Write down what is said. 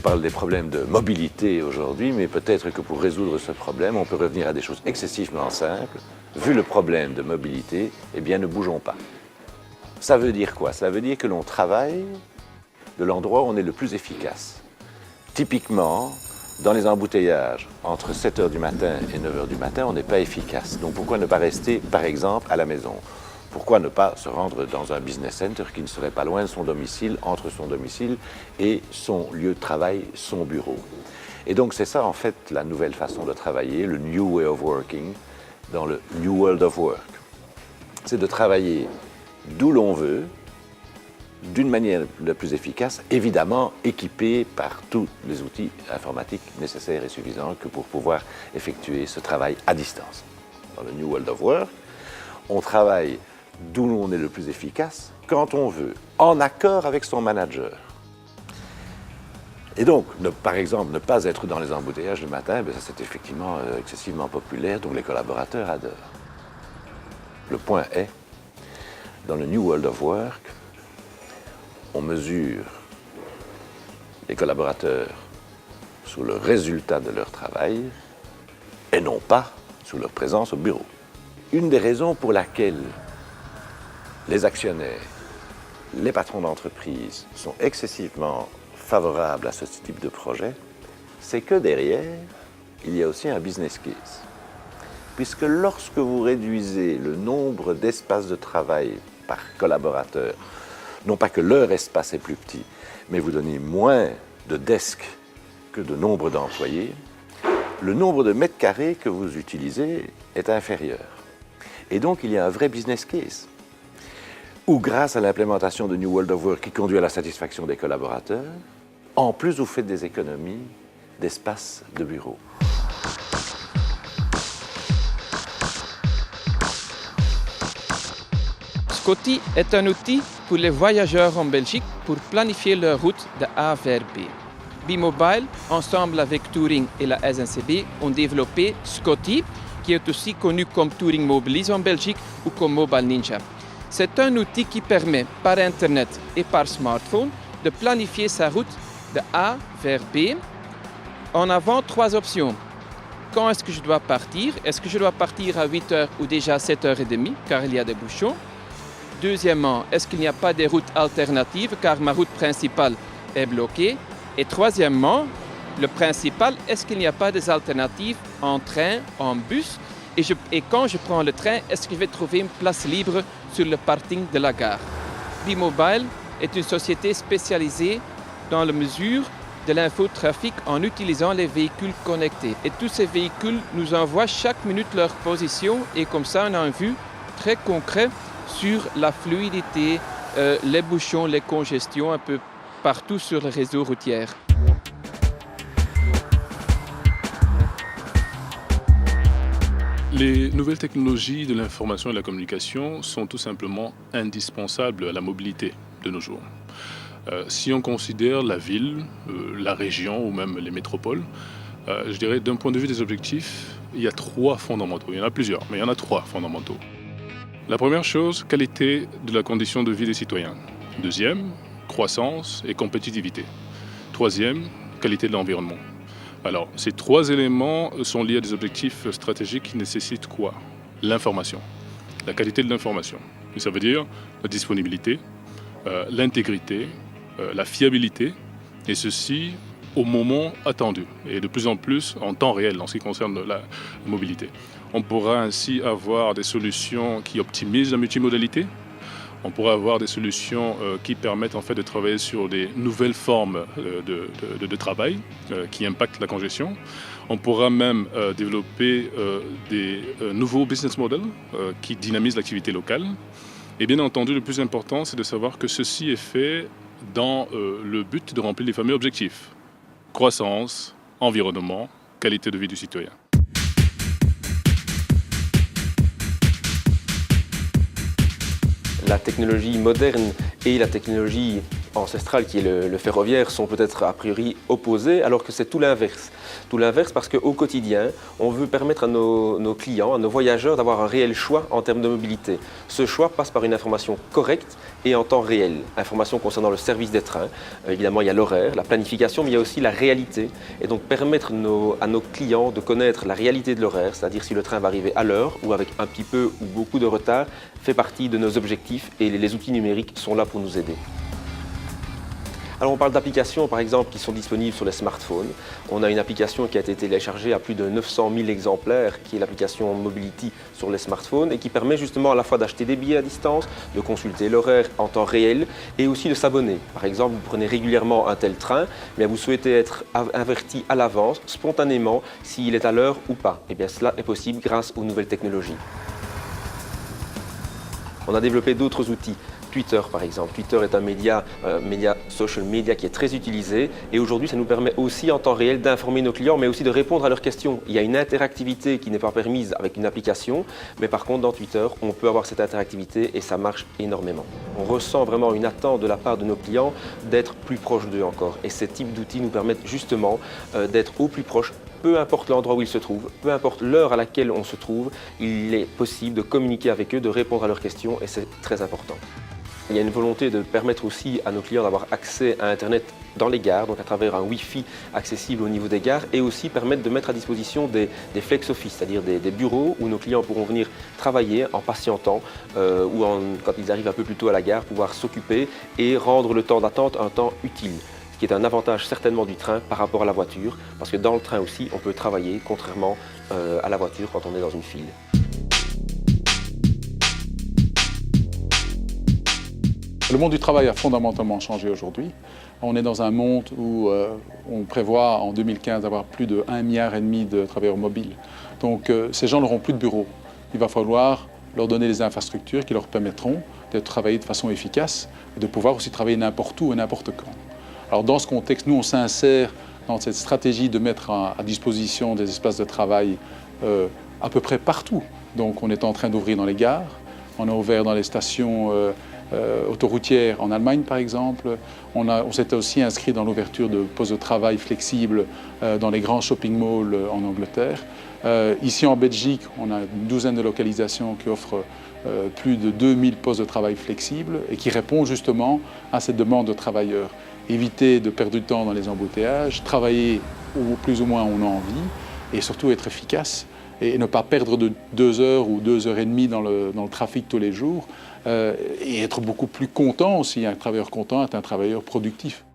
parle des problèmes de mobilité aujourd'hui, mais peut-être que pour résoudre ce problème, on peut revenir à des choses excessivement simples. Vu le problème de mobilité, eh bien, ne bougeons pas. Ça veut dire quoi? Ça veut dire que l'on travaille de l'endroit où on est le plus efficace. Typiquement, dans les embouteillages, entre 7 h du matin et 9 h du matin, on n'est pas efficace. Donc pourquoi ne pas rester, par exemple, à la maison? Pourquoi ne pas se rendre dans un business center qui ne serait pas loin de son domicile, entre son domicile et son lieu de travail, son bureau? Et donc c'est ça en fait la nouvelle façon de travailler, le New Way of Working, dans le New World of Work. C'est de travailler d'où l'on veut, d'une manière la plus efficace, évidemment équipé par tous les outils informatiques nécessaires et suffisants que pour pouvoir effectuer ce travail à distance. Dans le New World of Work, on travaille d'où l'on est le plus efficace, quand on veut, en accord avec son manager. Et donc, par exemple, ne pas être dans les embouteillages le matin, ça c'est effectivement excessivement populaire, donc les collaborateurs adorent. Le point est, dans le New World of Work, on mesure les collaborateurs sur le résultat de leur travail et non pas sur leur présence au bureau. Une des raisons pour laquelle les actionnaires, les patrons d'entreprise sont excessivement favorables à ce type de projet, c'est que derrière, il y a aussi un business case. Puisque lorsque vous réduisez le nombre d'espaces de travail par collaborateur, non pas que leur espace est plus petit, mais vous donnez moins de desks que de nombre d'employés, le nombre de mètres carrés que vous utilisez est inférieur. Et donc, il y a un vrai business case. Ou grâce à l'implémentation de New World of Work qui conduit à la satisfaction des collaborateurs, en plus, vous faites des économies d'espace de bureau. Scotty est un outil pour les voyageurs en Belgique pour planifier leur route de A vers B. B-Mobile, ensemble avec Touring et la SNCB, ont développé Scotty, qui est aussi connu comme Touring Mobilise en Belgique ou comme Mobile Ninja. C'est un outil qui permet, par Internet et par smartphone, de planifier sa route de A vers B en avant 3 options. Quand est-ce que je dois partir? Est-ce que je dois partir à 8 h ou déjà à 7 h 30 car il y a des bouchons? Deuxièmement, est-ce qu'il n'y a pas de routes alternatives car ma route principale est bloquée? Et troisièmement, le principal, est-ce qu'il n'y a pas des alternatives en train, en bus? Et quand je prends le train, est-ce que je vais trouver une place libre sur le parking de la gare? B-Mobile est une société spécialisée dans la mesure de l'infotrafic en utilisant les véhicules connectés. Et tous ces véhicules nous envoient chaque minute leur position et comme ça on a une vue très concrète sur la fluidité, les bouchons, les congestions un peu partout sur le réseau routier. Les nouvelles technologies de l'information et de la communication sont tout simplement indispensables à la mobilité de nos jours. Si on considère la ville, la région ou même les métropoles, je dirais d'un point de vue des objectifs, il y a 3 fondamentaux. Il y en a plusieurs, mais il y en a 3 fondamentaux. La première chose, qualité de la condition de vie des citoyens. Deuxième, croissance et compétitivité. Troisième, qualité de l'environnement. Alors, ces 3 éléments sont liés à des objectifs stratégiques qui nécessitent quoi? L'information, la qualité de l'information. Et ça veut dire la disponibilité, l'intégrité, la fiabilité, et ceci au moment attendu, et de plus en plus en temps réel en ce qui concerne la mobilité. On pourra ainsi avoir des solutions qui optimisent la multimodalité. On pourra avoir des solutions qui permettent en fait de travailler sur des nouvelles formes de travail qui impactent la congestion. On pourra même développer des nouveaux business models qui dynamisent l'activité locale. Et bien entendu, le plus important, c'est de savoir que ceci est fait dans le but de remplir les fameux objectifs. Croissance, environnement, qualité de vie du citoyen. La technologie moderne et la technologie ancestral qui est le ferroviaire sont peut-être a priori opposés, alors que c'est tout l'inverse. Tout l'inverse parce qu'au quotidien, on veut permettre à nos clients, à nos voyageurs d'avoir un réel choix en termes de mobilité. Ce choix passe par une information correcte et en temps réel. Information concernant le service des trains, évidemment il y a l'horaire, la planification, mais il y a aussi la réalité. Et donc permettre à nos clients de connaître la réalité de l'horaire, c'est-à-dire si le train va arriver à l'heure ou avec un petit peu ou beaucoup de retard, fait partie de nos objectifs et les outils numériques sont là pour nous aider. Alors on parle d'applications par exemple qui sont disponibles sur les smartphones. On a une application qui a été téléchargée à plus de 900 000 exemplaires qui est l'application Mobility sur les smartphones et qui permet justement à la fois d'acheter des billets à distance, de consulter l'horaire en temps réel et aussi de s'abonner. Par exemple, vous prenez régulièrement un tel train, mais vous souhaitez être averti à l'avance, spontanément, s'il est à l'heure ou pas. Et bien cela est possible grâce aux nouvelles technologies. On a développé d'autres outils. Twitter par exemple. Twitter est un média social media qui est très utilisé et aujourd'hui ça nous permet aussi en temps réel d'informer nos clients mais aussi de répondre à leurs questions. Il y a une interactivité qui n'est pas permise avec une application mais par contre dans Twitter on peut avoir cette interactivité et ça marche énormément. On ressent vraiment une attente de la part de nos clients d'être plus proche d'eux encore et ces types d'outils nous permettent justement d'être au plus proche. Peu importe l'endroit où ils se trouvent, peu importe l'heure à laquelle on se trouve, il est possible de communiquer avec eux, de répondre à leurs questions et c'est très important. Il y a une volonté de permettre aussi à nos clients d'avoir accès à Internet dans les gares, donc à travers un Wi-Fi accessible au niveau des gares et aussi permettre de mettre à disposition des flex office, c'est-à-dire des bureaux où nos clients pourront venir travailler en patientant ou quand ils arrivent un peu plus tôt à la gare, pouvoir s'occuper et rendre le temps d'attente un temps utile. Ce qui est un avantage certainement du train par rapport à la voiture, parce que dans le train aussi, on peut travailler contrairement à la voiture quand on est dans une file. Le monde du travail a fondamentalement changé aujourd'hui. On est dans un monde où on prévoit en 2015 d'avoir plus de 1,5 milliard de travailleurs mobiles. Donc ces gens n'auront plus de bureau. Il va falloir leur donner des infrastructures qui leur permettront de travailler de façon efficace et de pouvoir aussi travailler n'importe où et n'importe quand. Alors dans ce contexte, nous on s'insère dans cette stratégie de mettre à disposition des espaces de travail à peu près partout. Donc on est en train d'ouvrir dans les gares, on a ouvert dans les stations autoroutières en Allemagne par exemple. On s'était aussi inscrit dans l'ouverture de postes de travail flexibles dans les grands shopping malls en Angleterre. Ici en Belgique, on a une douzaine de localisations qui offrent plus de 2000 postes de travail flexibles et qui répondent justement à cette demande de travailleurs. Éviter de perdre du temps dans les embouteillages, travailler où plus ou moins on a envie et surtout être efficace et ne pas perdre de 2 heures ou 2 heures et demie dans le trafic tous les jours et être beaucoup plus content aussi. Un travailleur content est un travailleur productif.